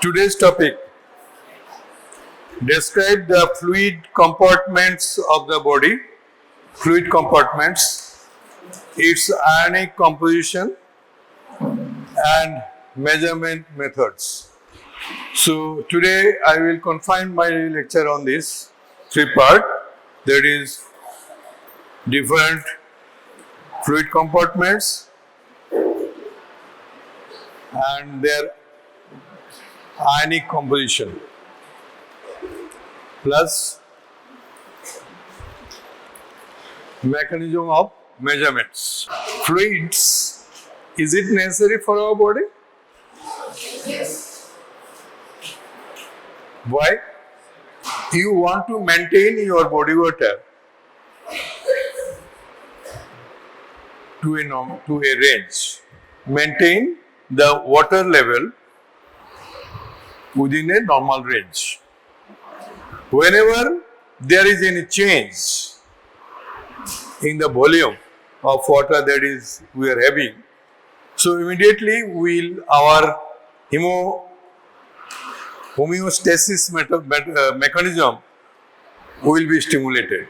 Today's topic: describe the fluid compartments of the body. Fluid compartments, its ionic composition and measurement methods. So today I will confine my lecture on this three part, that is different fluid compartments and their ionic composition, plus mechanism of measurements. Fluids, is it necessary for our body? Yes. Why? You want to maintain your body water to a range. Maintain the water level within a normal range. Whenever there is any change in the volume of water that is we are having, so immediately our homeostasis mechanism will be stimulated.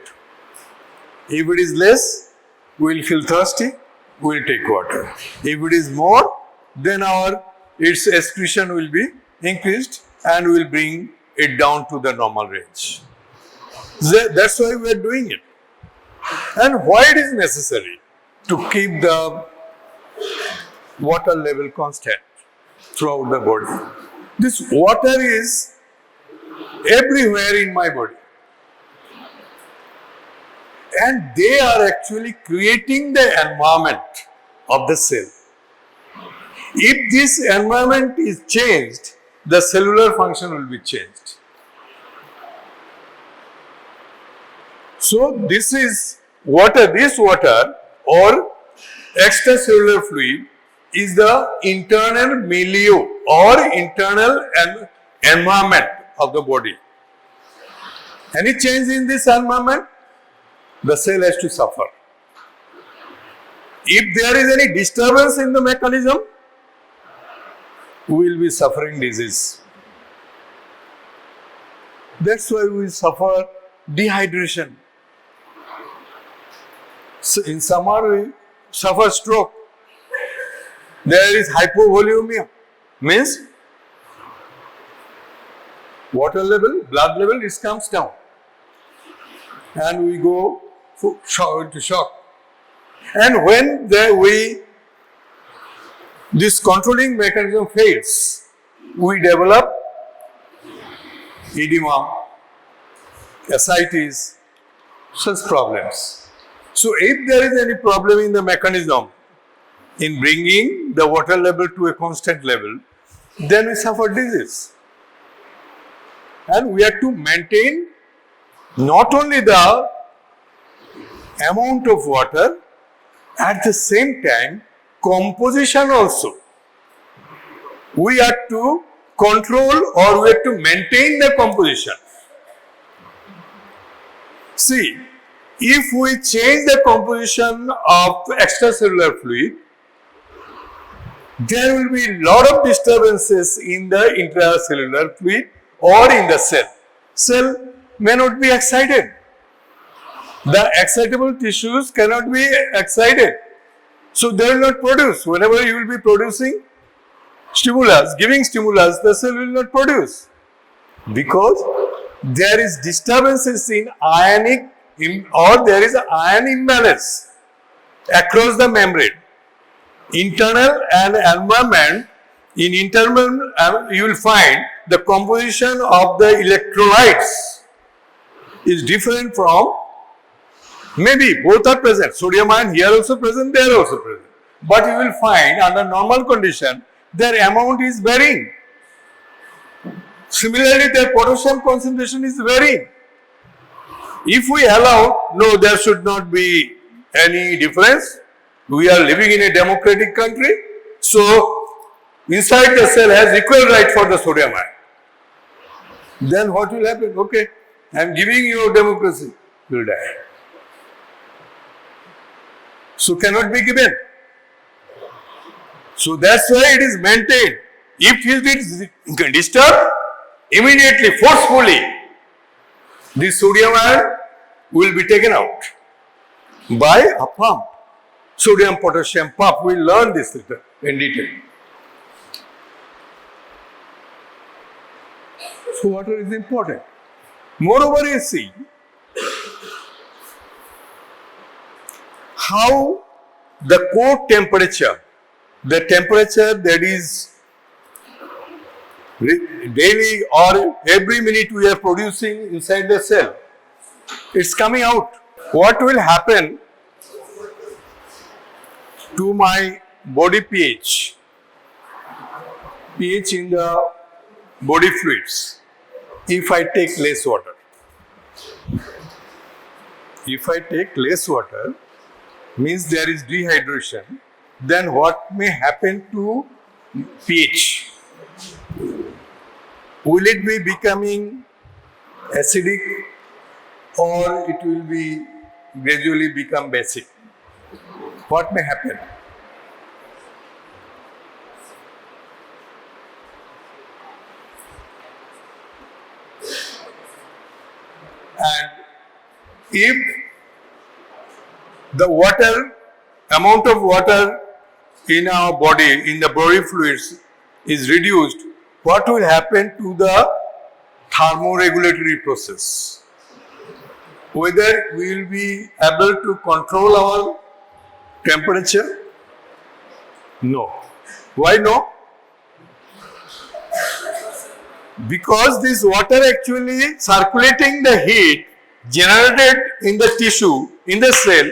If it is less, we will feel thirsty, we will take water. If it is more, then its excretion will be increased and will bring it down to the normal range. That's why we are doing it. And why it is necessary to keep the water level constant throughout the body. This water is everywhere in my body. And they are actually creating the environment of the cell. If this environment is changed, the cellular function will be changed. So this is water. This water or extracellular fluid is the internal milieu or internal environment of the body. Any change in this environment, the cell has to suffer. If there is any disturbance in the mechanism, we will be suffering disease. That's why we suffer dehydration. So in summer, we suffer stroke. There is hypovolemia, means water level, blood level, it comes down. And we go into shock. And when this controlling mechanism fails, we develop edema, ascites, such problems. So if there is any problem in the mechanism in bringing the water level to a constant level, then we suffer disease. And we have to maintain not only the amount of water, at the same time, composition also. We have to control or we have to maintain the composition. See, if we change the composition of extracellular fluid, there will be a lot of disturbances in the intracellular fluid or in the cell. Cell may not be excited. The excitable tissues cannot be excited. So they will not produce. Whenever you will be producing stimulus, giving stimulus, the cell will not produce. Because there is disturbances in ionic or there is ion imbalance across the membrane. Internal and environment, in internal you will find the composition of the electrolytes is different from, maybe both are present, sodium ion here also present, there also present. But you will find under normal condition, their amount is varying. Similarly, their potassium concentration is varying. If we allow, no, there should not be any difference. We are living in a democratic country, so inside the cell has equal right for the sodium ion. Then what will happen? Okay, I am giving you democracy, you will die. So cannot be given. So that's why it is maintained If it is disturbed, immediately, forcefully, the sodium ion will be taken out by a pump. Sodium potassium pump. We will learn this later in detail. So water is important. Moreover, you see how the core temperature, the temperature that is daily or every minute we are producing inside the cell, it's coming out. What will happen to my body pH? pH in the body fluids if I take less water. If I take less water, means there is dehydration, then what may happen to pH? Will it be becoming acidic or it will be gradually become basic? What may happen? And if the water, amount of water in our body, in the body fluids is reduced, what will happen to the thermoregulatory process? Whether we will be able to control our temperature? No. Why no? Because this water actually circulating the heat generated in the tissue, in the cell,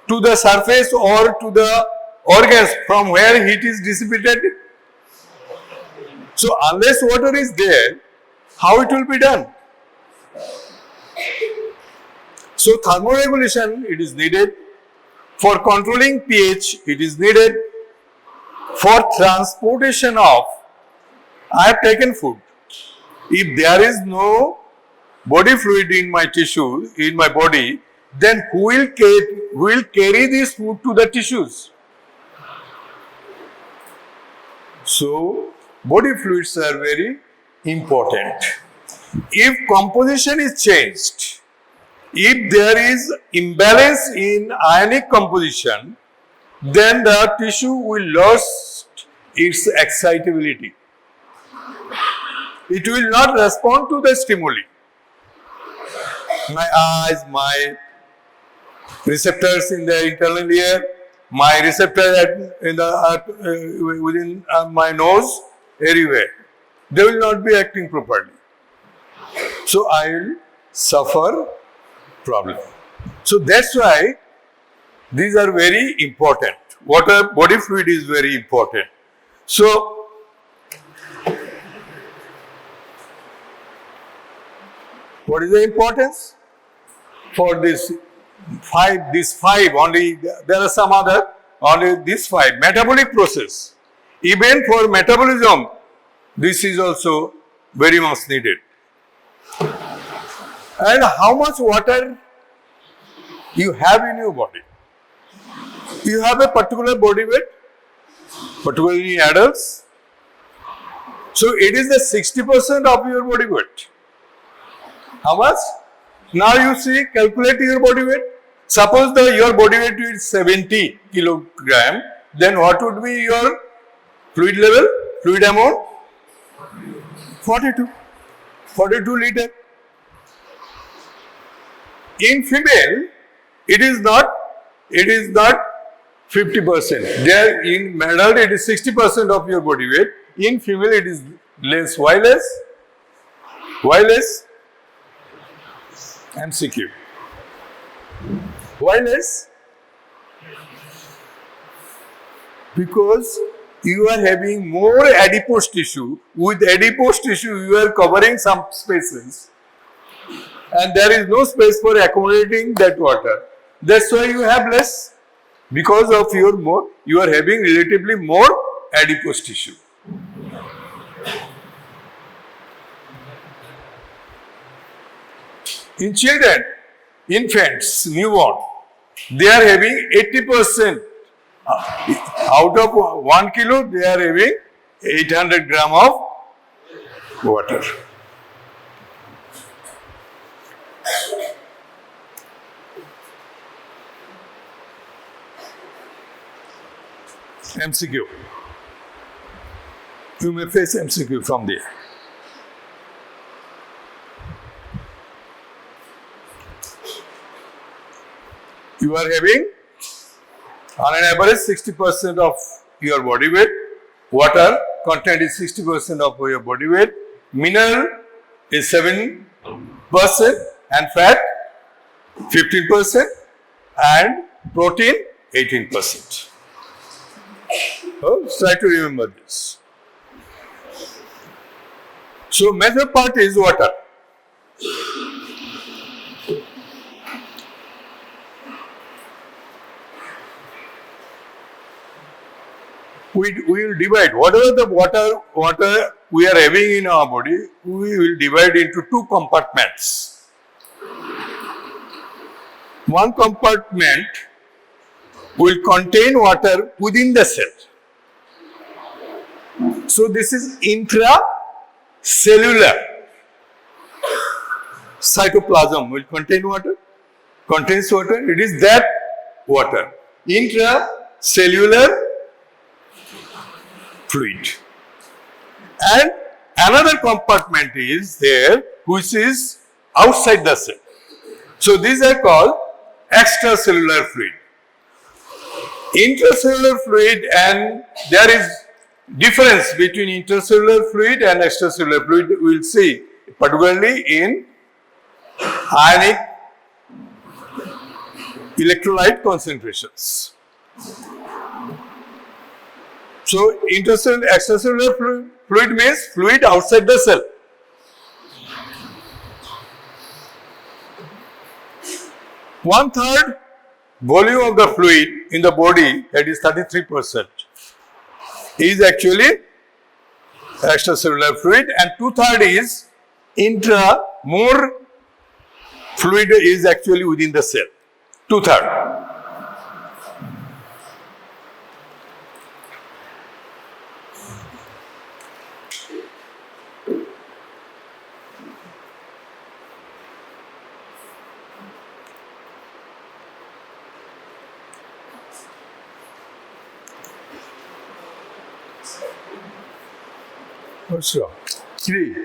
to the surface or to the organs from where heat is dissipated. So unless water is there, how it will be done? So thermoregulation, it is needed. For controlling pH, it is needed. For transportation of, I have taken food. If there is no body fluid in my tissue, in my body, then who will carry this food to the tissues? So, body fluids are very important. If composition is changed, if there is imbalance in ionic composition, then the tissue will lose its excitability. It will not respond to the stimuli. My eyes, my receptors in the internal ear, my receptor within my nose, everywhere, they will not be acting properly. So I will suffer problem. So that's why these are very important. Water, body fluid is very important. So what is the importance for this five only? There are some other, only these five. Metabolic process. Even for metabolism, this is also very much needed. And how much water you have in your body? You have a particular body weight, particularly in adults. So it is the 60% of your body weight. How much? Now you see, calculate your body weight. Suppose your body weight is 70 kilogram, then what would be your fluid level, fluid amount? 42 liter. In female, it is not 50%. There in adult it is 60% of your body weight. In female it is less. Why less? Why less? MCQ. Why less? Because you are having more adipose tissue. With adipose tissue, you are covering some spaces. And there is no space for accommodating that water. That's why you have less. Because of you are having relatively more adipose tissue. In children, infants, newborn, they are having 80%. Out of 1 kilo, they are having 800 gram of water. MCQ. You may face MCQ from there. You are having on an average 60% of your body weight. Water content is 60% of your body weight. Mineral is 7% and fat 15% and protein 18%. So try to remember this. So major part is water. We will divide whatever the water we are having in our body, we will divide into two compartments. One compartment will contain water within the cell. So this is intracellular. Cytoplasm will contain water, contains water. It is that water. Intracellular fluid. And another compartment is there which is outside the cell. So these are called extracellular fluid. Intracellular fluid, and there is difference between intracellular fluid and extracellular fluid. We will see particularly in ionic electrolyte concentrations. So intracellular, extracellular fluid means fluid outside the cell. One third volume of the fluid in the body, that is 33%, is actually extracellular fluid, and 2/3 is more fluid is actually within the cell. 2/3. What's wrong? 3.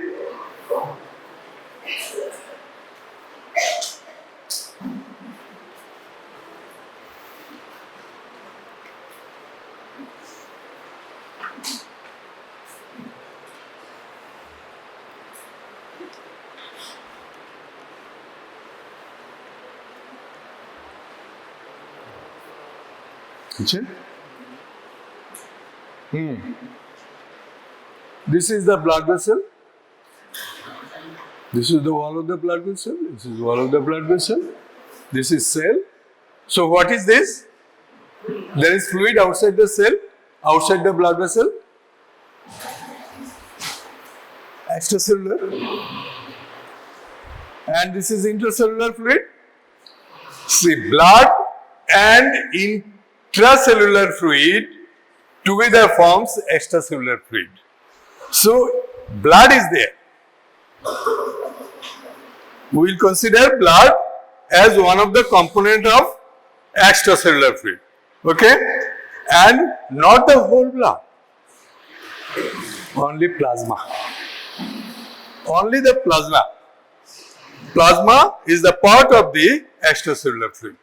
This is the blood vessel. This is the wall of the blood vessel. This is the wall of the blood vessel. This is cell. So what is this? There is fluid outside the cell, outside the blood vessel. Extracellular. And this is intracellular fluid. See, blood and intracellular fluid together forms extracellular fluid. So, blood is there. We will consider blood as one of the component of extracellular fluid. Okay? And not the whole blood. Only plasma. Only the plasma. Plasma is the part of the extracellular fluid.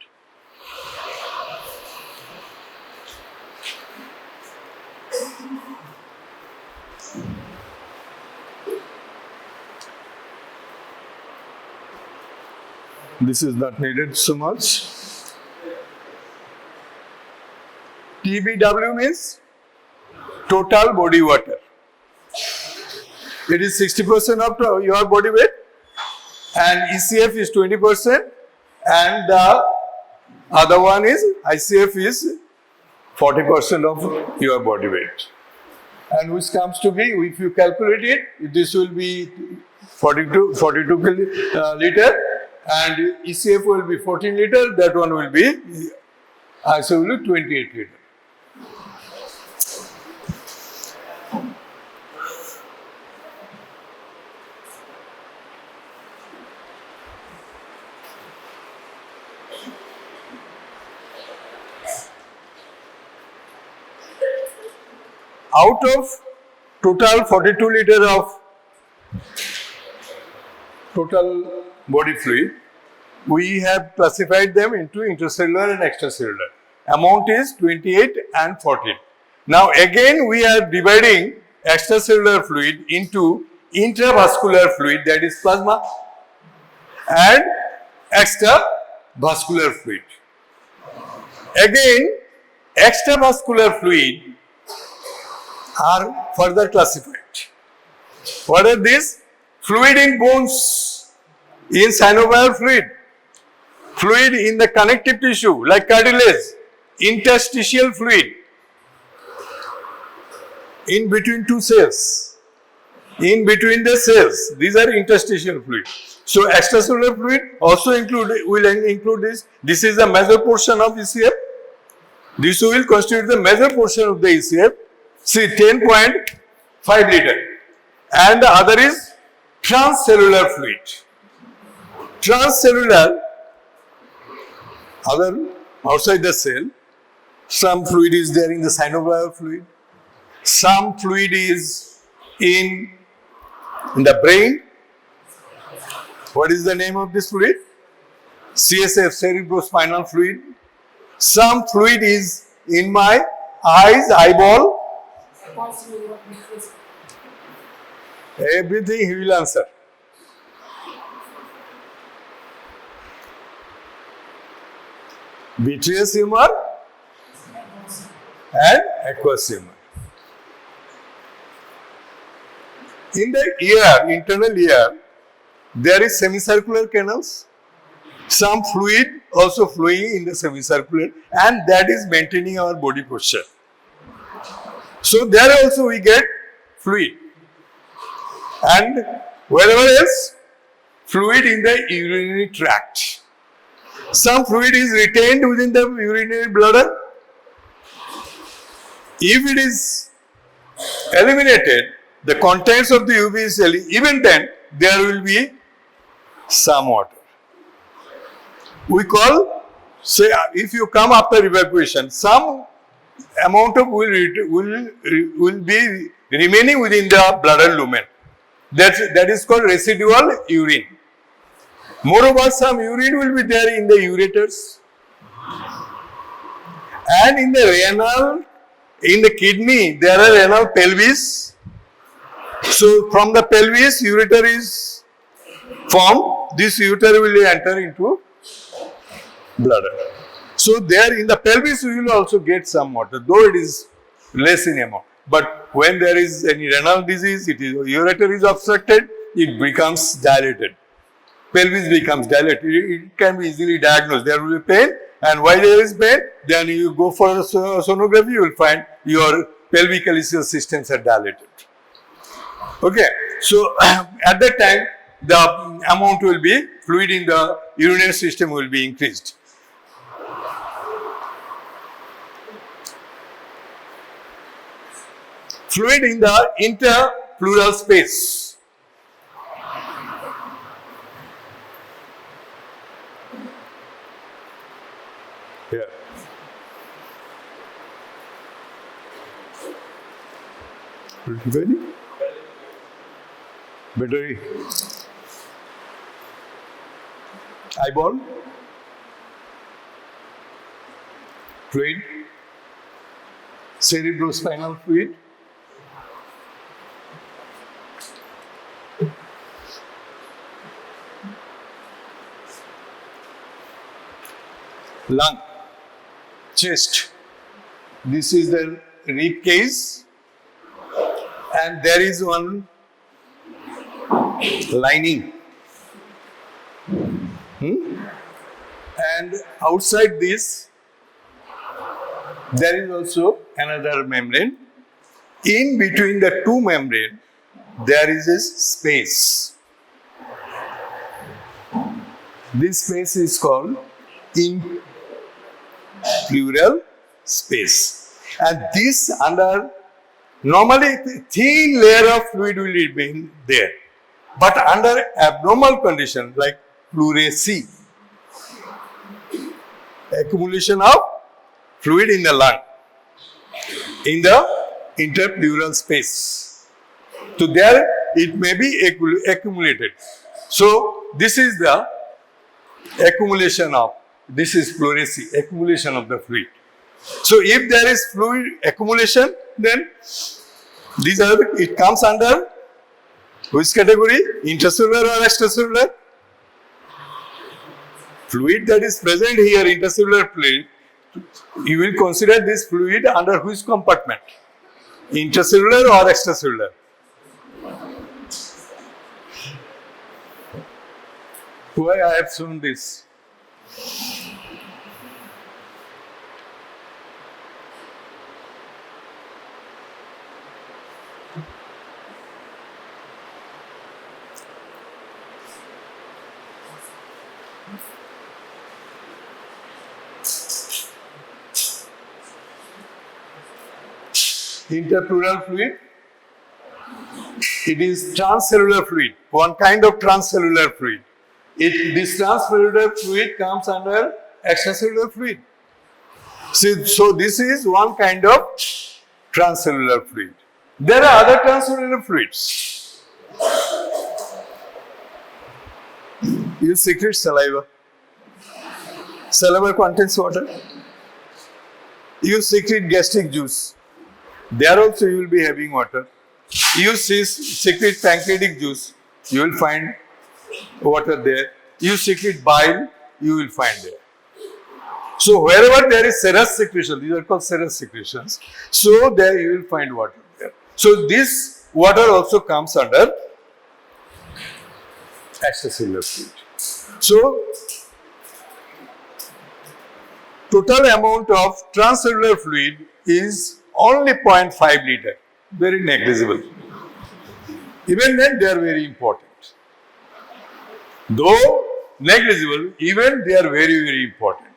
This is not needed so much. TBW means total body water. It is 60% of your body weight, and ECF is 20%, and the other one is ICF is 40% of your body weight. And which comes to be, if you calculate it, this will be 42 liter. And ECF will be 14 liter, that one will be ICF will be 28 liter. out of total 42 liter of total body fluid, we have classified them into intracellular and extracellular. Amount is 28 and 14. Now again we are dividing extracellular fluid into intravascular fluid, that is plasma, and extravascular fluid. Again, extravascular fluid are further classified. What are these? Fluid in bones, in synovial fluid, fluid in the connective tissue like cartilage, interstitial fluid, in between two cells, in between the cells, these are interstitial fluid. So extracellular fluid also will include this. This is a major portion of ECF. This will constitute the major portion of the ECF. See, 10.5 liter. And the other is transcellular fluid. Transcellular, other outside the cell, some fluid is there in the synovial fluid. Some fluid is in the brain. What is the name of this fluid? CSF, cerebrospinal fluid. Some fluid is in my eyes, eyeball. Everything he will answer. Vitreous humor and aqueous humor. In the ear, internal ear, there is semicircular canals. Some fluid also flowing in the semicircular, and that is maintaining our body posture. So there also we get fluid. And wherever else, fluid in the urinary tract. Some fluid is retained within the urinary bladder. If it is eliminated, the contents of the UV is even then there will be some water. We call, say, if you come after evacuation, some amount of will be remaining within the bladder lumen. That is called residual urine. Moreover, some urine will be there in the ureters. And in the renal, in the kidney, there are renal pelvis. So from the pelvis, ureter is formed. This ureter will enter into bladder. So there in the pelvis, we will also get some water, though it is less in amount. But when there is any renal disease, ureter is obstructed, it becomes dilated. Pelvis becomes dilated. It can be easily diagnosed. There will be pain, and while there is pain, then you go for a sonography, you will find your pelvic calyceal systems are dilated. Okay, so at that time, the amount will be, fluid in the urinary system will be increased. Fluid in the interpleural space. Here. Ready? Battery. Eyeball. Fluid. Cerebrospinal fluid. Lung, chest. This is the rib cage, and there is one lining. And outside this, there is also another membrane. In between the two membranes, there is a space. This space is called pleural space, and this under normally thin layer of fluid will remain there, but under abnormal conditions like pleurisy, accumulation of fluid in the lung, in the interpleural space. So there it may be accumulated. So this is the accumulation of, this is pleurisy, accumulation of the fluid. So if there is fluid accumulation, then these are, it comes under which category? Intracellular or extracellular? Fluid that is present here, intracellular fluid, you will consider this fluid under which compartment? Intracellular or extracellular? Why I have shown this? Interpleural fluid, it is transcellular fluid, one kind of transcellular fluid. This transcellular fluid comes under extracellular fluid. See, so this is one kind of transcellular fluid. There are other transcellular fluids. You secrete saliva. Saliva contains water. You secrete gastric juice. There also you will be having water. You secrete pancreatic juice, you will find water there. You secrete bile, you will find there. So wherever there is serous secretion, these are called serous secretions, so there you will find water there. So this water also comes under extracellular fluid. So total amount of transcellular fluid is only 0.5 liter, very negligible. Even then they are very important. Though negligible, even they are very, very important.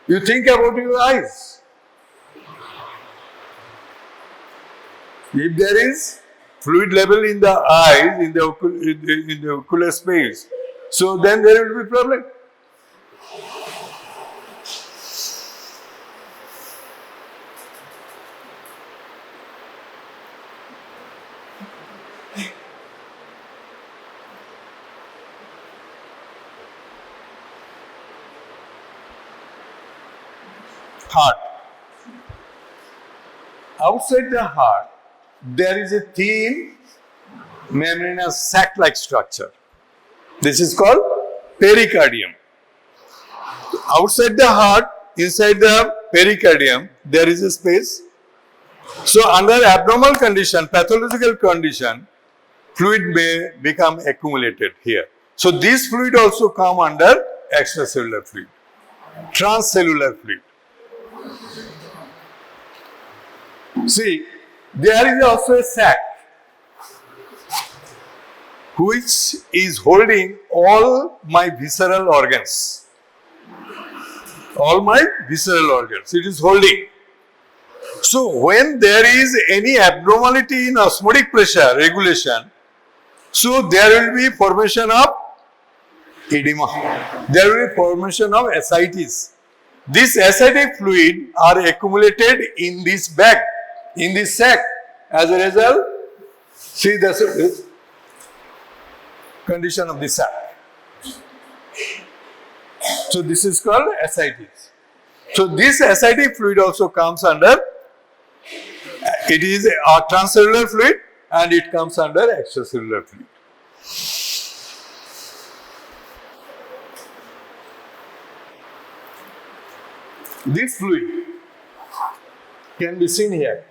You think about your eyes. If there is fluid level in the eyes, in the ocular space, so then there will be problem. Heart. Outside the heart, there is a thin membranous sac-like structure. This is called pericardium. Outside the heart, inside the pericardium, there is a space. So under abnormal condition, pathological condition, fluid may become accumulated here. So this fluid also come under extracellular fluid, transcellular fluid. See, there is also a sac which is holding all my visceral organs. All my visceral organs, it is holding. So when there is any abnormality in osmotic pressure regulation, so there will be formation of edema. There will be formation of ascites. This ascitic fluid are accumulated in this bag, in this sac. As a result, see the condition of the sac. So this is called ascites. So this ascitic fluid also comes under, it is a transcellular fluid and it comes under extracellular fluid. This fluid can be seen here.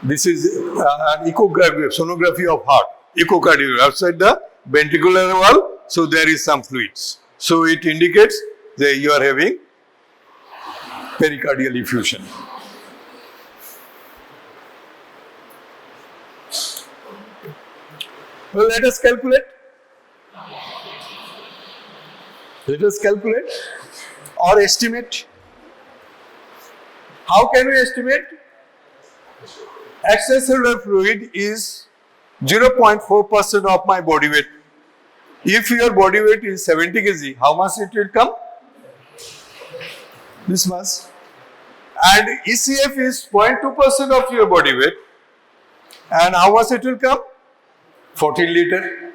This is an echography, sonography of heart, echocardiogram outside the ventricular wall. So there is some fluids. So it indicates that you are having pericardial effusion. Well, let us calculate. Let us calculate or estimate. How can we estimate? Extracellular fluid is 0.4% of my body weight. If your body weight is 70 kg, how much it will come? This much. and ECF is 0.2% of your body weight. And how much it will come? 14 liter.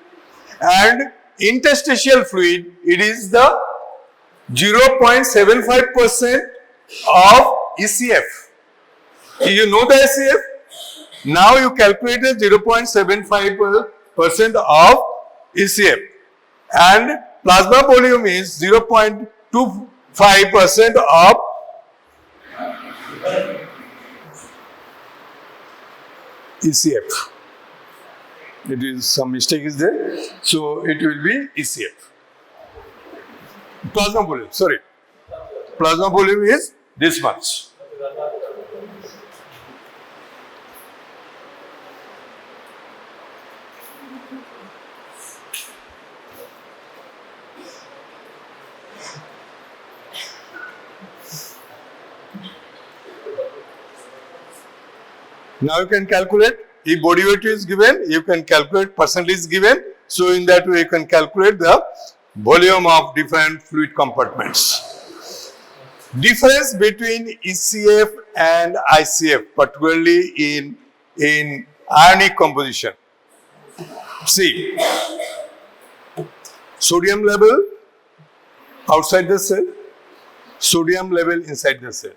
And interstitial fluid, it is the 0.75% of ECF. You know the ECF? Now you calculate the 0.75% of ECF. And plasma volume is 0.25% of ECF. It is some mistake is there, so it will be ECF. Plasma volume, sorry. Plasma volume is this much. Now you can calculate, if body weight is given, you can calculate percentage is given. So in that way you can calculate the volume of different fluid compartments. Difference between ECF and ICF, particularly in ionic composition. See, sodium level outside the cell, sodium level inside the cell.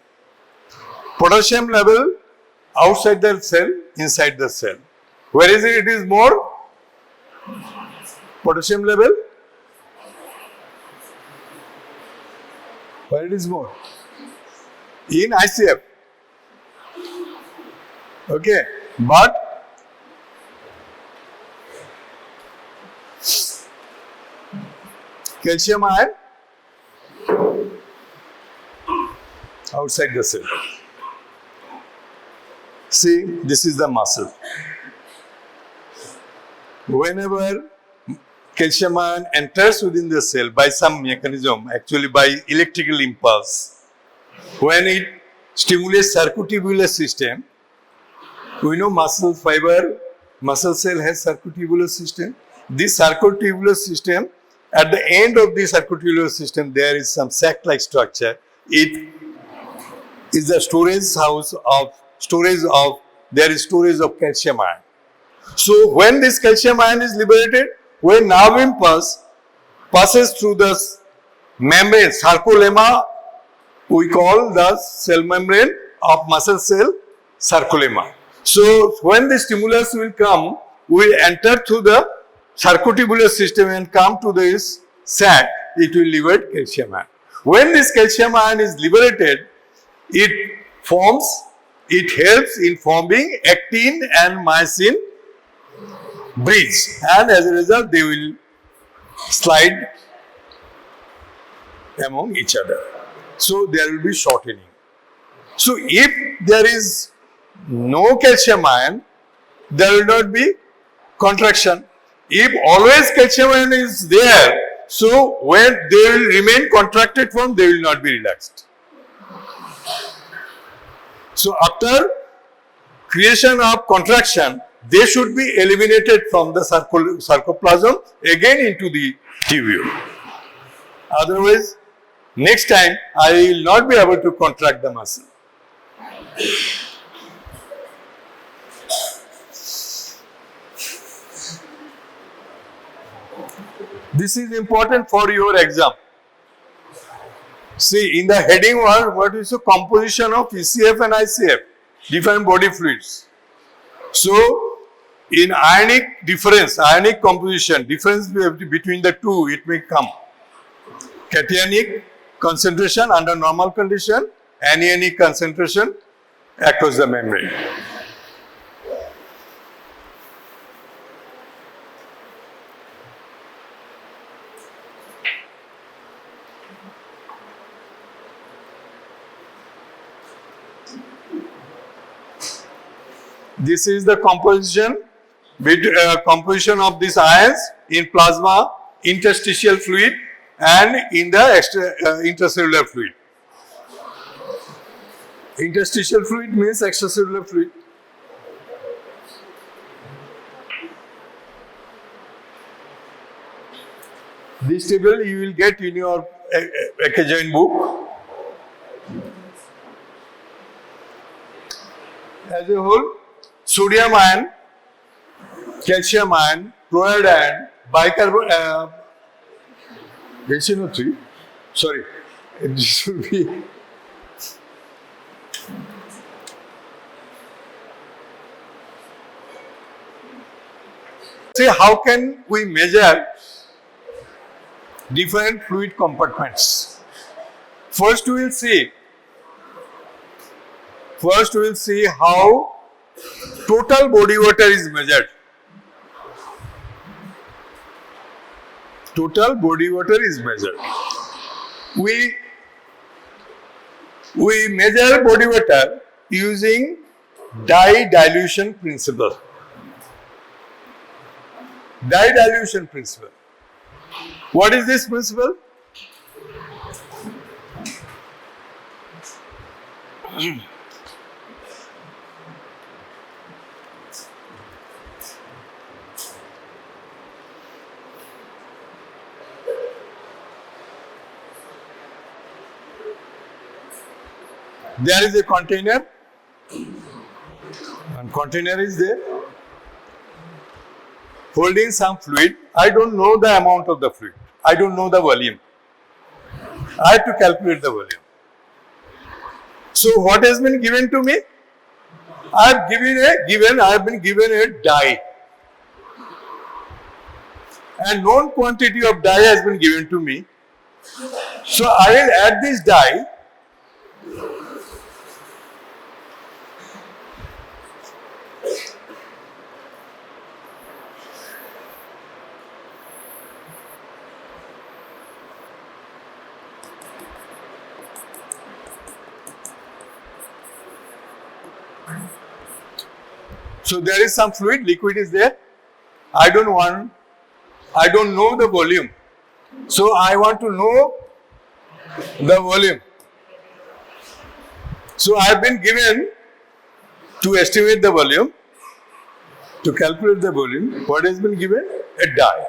Potassium level outside the cell, inside the cell. Where is it? It is more potassium level. Where it is more? In ICF. Okay, but calcium ion outside the cell. See, this is the muscle. Whenever calcium ion enters within the cell by some mechanism, actually by electrical impulse, when it stimulates circuitubular system, we know muscle fiber, muscle cell has circuitubular system. This circuitubular system, at the end of the circuitubular system, there is some sac-like structure. It is the storage of calcium ion. So when this calcium ion is liberated, when nerve impulse passes through the membrane, sarcolemma, we call the cell membrane of muscle cell sarcolemma. So when the stimulus will come, will enter through the circuitubular system and come to this sac, it will liberate calcium ion. When this calcium ion is liberated, it helps in forming actin and myosin bridge, and as a result they will slide among each other. So there will be shortening. So if there is no calcium ion, there will not be contraction. If always calcium ion is there, so when they will remain contracted form, they will not be relaxed. So after creation of contraction, they should be eliminated from the sarcoplasm again into the tubule. Otherwise, next time I will not be able to contract the muscle. This is important for your exam. See, in the heading one, what is the composition of ECF and ICF, different body fluids. So, in ionic composition, difference between the two, it may come. Cationic concentration under normal condition, anionic concentration across the membrane. This is the composition of these ions in plasma, interstitial fluid, and in the intracellular fluid. Interstitial fluid means extracellular fluid. This table you will get in your academic book. as a whole, sodium ion, calcium ion, chloride ion, bicarbonate, HNO3, sorry, this should be see how can we measure different fluid compartments. First we will see how total body water is measured. Total body water is measured. We measure body water using dye dilution principle. Dye dilution principle. What is this principle? There is a container, and container is there holding some fluid. I don't know the amount of the fluid. I don't know the volume. I have to calculate the volume. So what has been given to me? I have been given a dye. And known quantity of dye has been given to me. So I will add this dye . So there is some fluid, liquid is there. I don't know the volume. So I want to know the volume. So I have been given to estimate the volume, to calculate the volume. What has been given? A dye.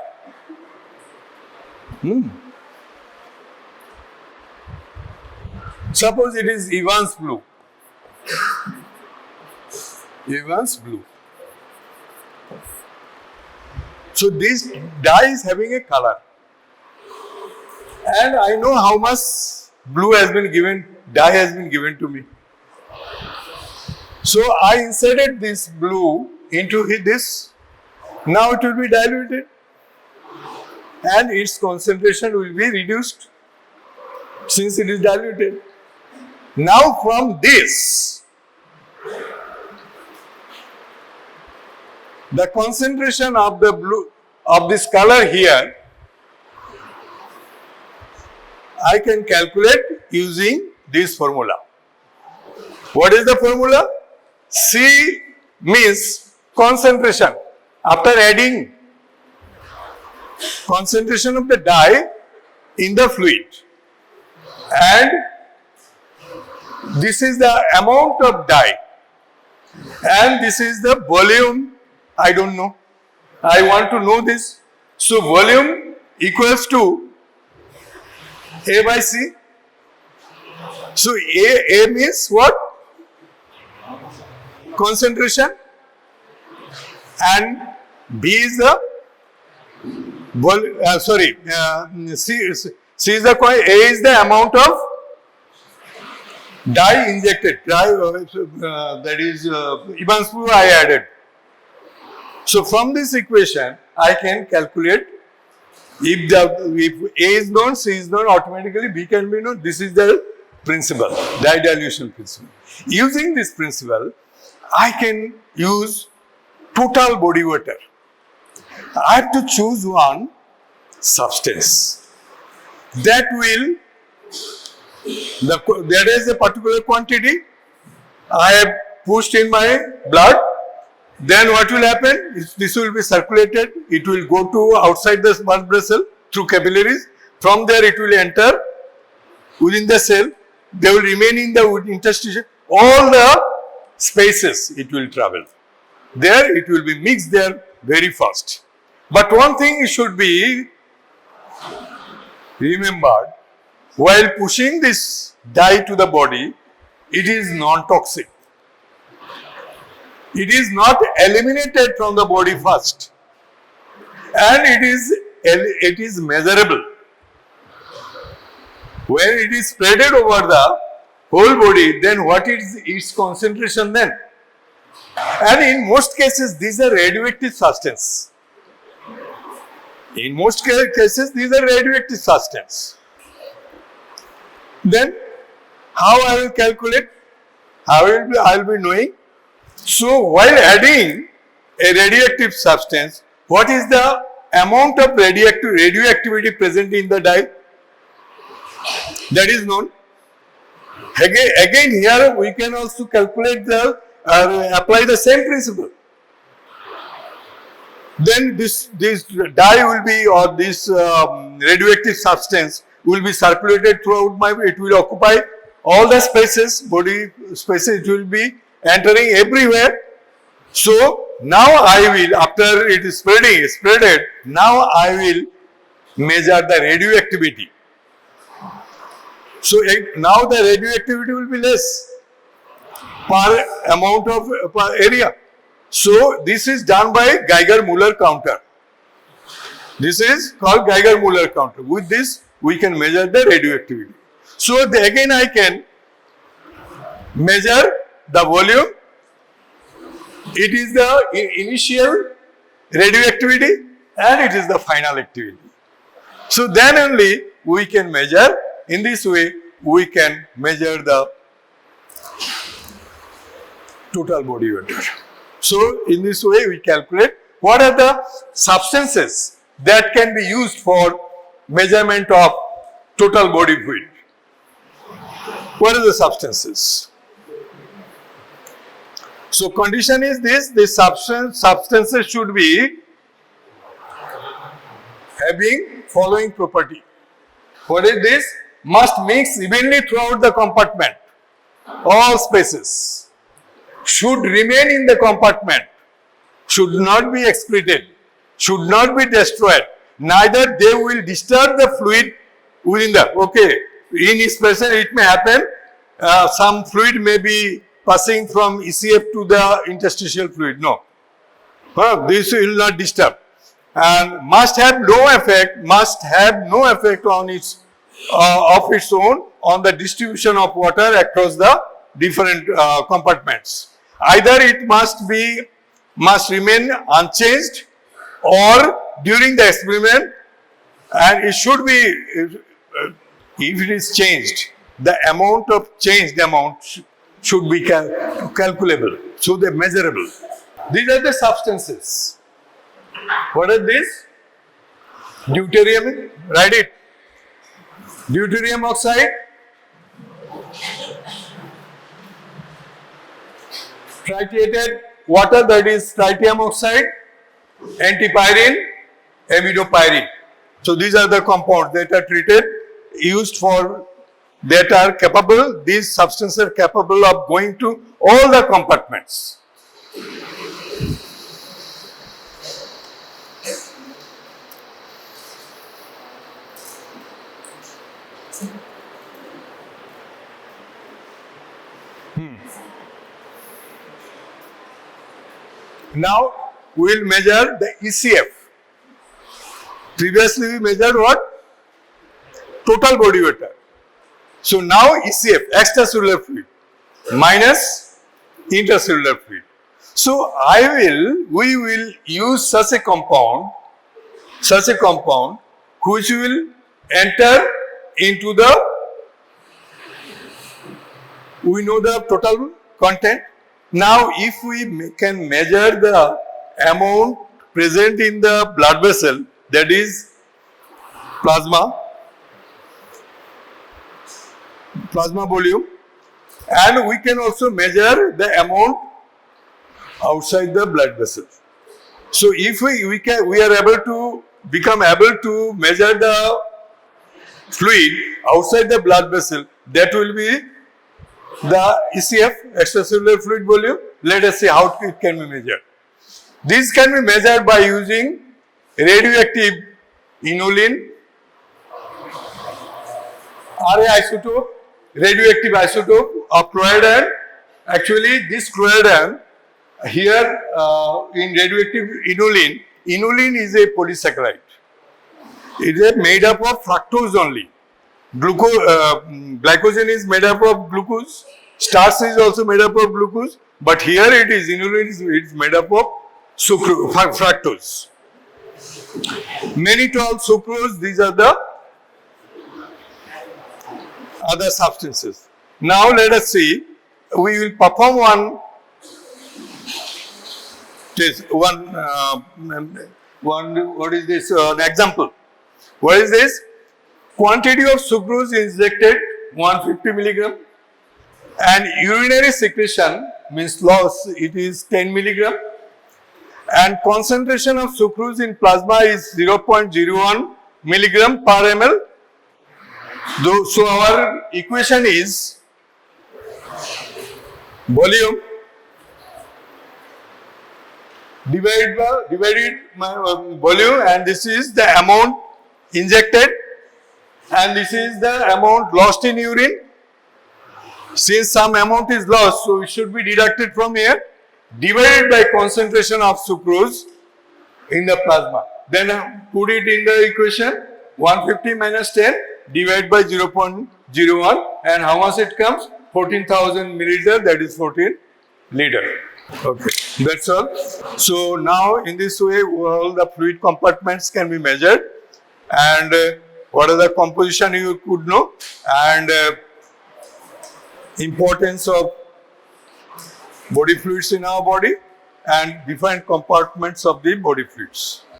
Suppose it is Evans blue. Evans blue. So this dye is having a color. And I know how much blue has been given, dye has been given to me. So I inserted this blue into this. Now it will be diluted. And its concentration will be reduced since it is diluted. Now from this, the concentration of the blue, of this color here, I can calculate using this formula. What is the formula? C means concentration. After adding concentration of the dye in the fluid, and this is the amount of dye, and this is the volume. I don't know. I want to know this. So volume equals to A by C. So A means what? Concentration. And B is the C is the A is the amount of dye injected. That is Evans blue I added. So from this equation, I can calculate if A is known, C is known, automatically B can be known. This is the principle, dye dilution principle. Using this principle, I can use total body water. I have to choose one substance that will, there is a particular quantity I have pushed in my blood. Then what will happen? This will be circulated. It will go to outside the blood vessel through capillaries. From there it will enter within the cell. They will remain in the interstitium. All the spaces it will travel. There it will be mixed there very fast. But one thing should be remembered. While pushing this dye to the body, it is non-toxic. It is not eliminated from the body first, and it is measurable. When it is spreaded over the whole body, then what is its concentration then? And in most cases, these are radioactive substances. In most cases, these are radioactive substances. Then, how I will calculate? How I will be knowing? So, while adding a radioactive substance, what is the amount of radioactivity present in the dye? That is known. Again here we can also calculate apply the same principle. Then this dye will be, or this radioactive substance will be circulated throughout it will occupy all the spaces, body spaces, it will be entering everywhere. So now I will, after it is spreaded, now I will measure the radioactivity. So now the radioactivity will be less per amount of per area. So this is done by Geiger-Müller counter. This is called Geiger-Müller counter. With this we can measure the radioactivity. So again I can measure the volume. It is the initial radioactivity and it is the final activity. So then only we can measure. In this way, we can measure the total body weight. So, in this way, we calculate what are the substances that can be used for measurement of total body weight. What are the substances? So, condition is this: the substances should be having following property. What is this? Must mix evenly throughout the compartment. All spaces should remain in the compartment, should not be excreted, should not be destroyed. Neither they will disturb the fluid within the, in this person it may happen, some fluid may be passing from ECF to the interstitial fluid. No. This will not disturb. And must have no effect on its of its own on the distribution of water across the different compartments. Either it must remain unchanged, or during the experiment, and it should be, if it is changed, the amount of changed amount should be calculable, so they are measurable. These are the substances. What is this? Deuterium, write it. Deuterium oxide, tritiated water, that is tritium oxide, antipyrine, amidopyrine. So these are the compounds that are these substances are capable of going to all the compartments. Now we will measure the ECF. Previously we measured what? Total body weight. So now ECF, extracellular fluid, minus intracellular fluid. So we will use such a compound which will enter into we know the total content. Now, if we can measure the amount present in the blood vessel, that is plasma volume, and we can also measure the amount outside the blood vessel. So, if we are become able to measure the fluid outside the blood vessel, that will be the ECF, extracellular fluid volume. Let us see how it can be measured. This can be measured by using radioactive inulin, Ra isotope, radioactive isotope of chloroiodine. Actually, this chloroiodine Here in radioactive inulin is a polysaccharide. It is made up of fructose only. Glycogen is made up of glucose. Starch is also made up of glucose. But here it is inulin is made up of fructose. Mannitol, sucrose, these are the other substances. Now let us see. We will perform one test. What is this? An example. What is this? Quantity of sucrose injected 150 milligram, and urinary secretion means loss. It is 10 milligram, and concentration of sucrose in plasma is 0.01 milligram per ml. So our equation is volume divided by volume, and this is the amount injected, and this is the amount lost in urine. Since some amount is lost, so it should be deducted from here, divided by concentration of sucrose in the plasma. Then put it in the equation, 150 minus 10 divided by 0.01, and how much it comes? 14,000 milliliter, that is 14 liter. Okay, that's all. So now in this way, all the fluid compartments can be measured, and what are the composition you could know, and importance of body fluids in our body, and different compartments of the body fluids.